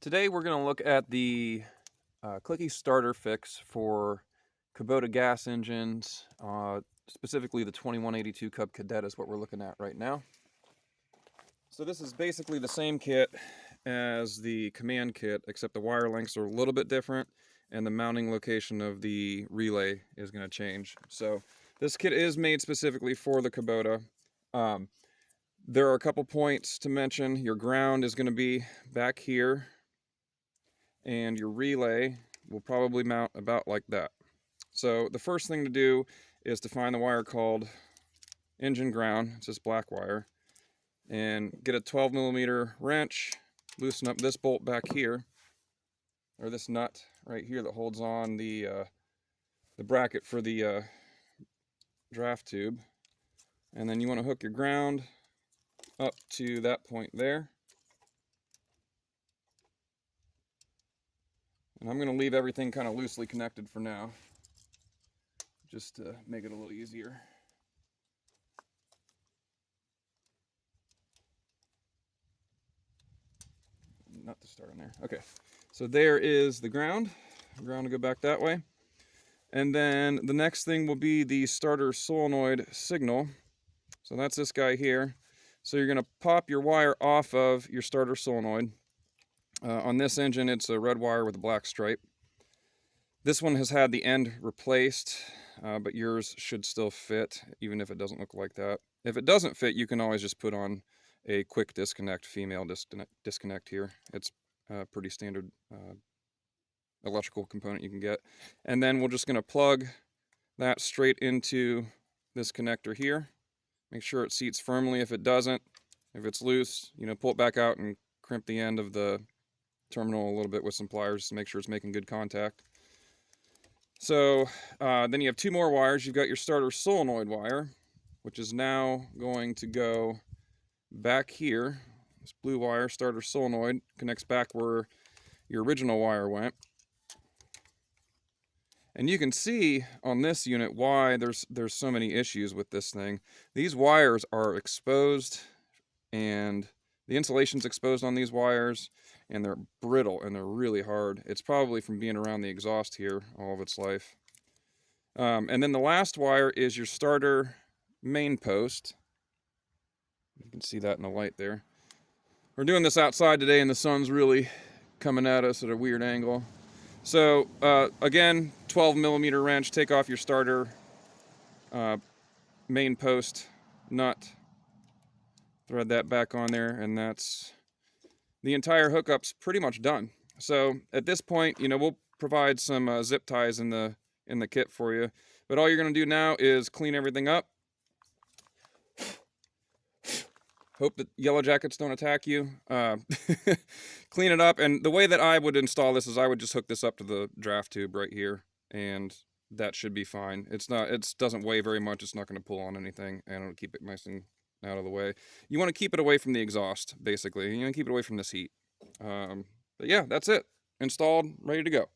Today we're going to look at the Clicky starter fix for Kubota gas engines, specifically the 2182 Cub Cadet is what we're looking at right now. So this is basically the same kit as the command kit, except the wire lengths are a little bit different and the mounting location of the relay is going to change. So this kit is made specifically for the Kubota. There are a couple points to mention. Your ground is going to be back here, and your relay will probably mount about like that. So the first thing to do is to find the wire called engine ground. It's this black wire, and get a 12mm wrench, loosen up this bolt back here, or this nut right here that holds on the bracket for the draft tube, and then you want to hook your ground up to that point there. And I'm going to leave everything kind of loosely connected for now, just to make it a little easier. Not to start on there. Okay, so there is the ground. The ground will go back that way. And then the next thing will be the starter solenoid signal. So that's this guy here. So you're going to pop your wire off of your starter solenoid. On this engine, it's a red wire with a black stripe. This one has had the end replaced, but yours should still fit, even if it doesn't look like that. If it doesn't fit, you can always just put on a quick disconnect, female disconnect here. It's a pretty standard electrical component you can get. And then we're just going to plug that straight into this connector here. Make sure it seats firmly. If it doesn't, if it's loose, pull it back out and crimp the end of the terminal a little bit with some pliers to make sure it's making good contact. So then you have two more wires. You've got your starter solenoid wire, which is now going to go back here. This blue wire, starter solenoid, connects back where your original wire went. And you can see on this unit why there's so many issues with this thing. These wires are exposed, and the insulation's exposed on these wires, and they're brittle and they're really hard. It's probably from being around the exhaust here all of its life. And then the last wire is your starter main post. You can see that in the light there. We're doing this outside today and the sun's really coming at us at a weird angle. So again, 12mm wrench, take off your starter main post nut, thread that back on there, and that's the entire hookup's pretty much done. So at this point, we'll provide some zip ties in the kit for you. But all you're going to do now is clean everything up. Hope that yellow jackets don't attack you. Clean it up, and the way that I would install this is I would just hook this up to the draft tube right here, and that should be fine. It doesn't weigh very much. It's not going to pull on anything, and it'll keep it nice and out of the way. You want to keep it away from the exhaust, basically. You want to keep it away from this heat. But yeah, that's it. Installed, ready to go.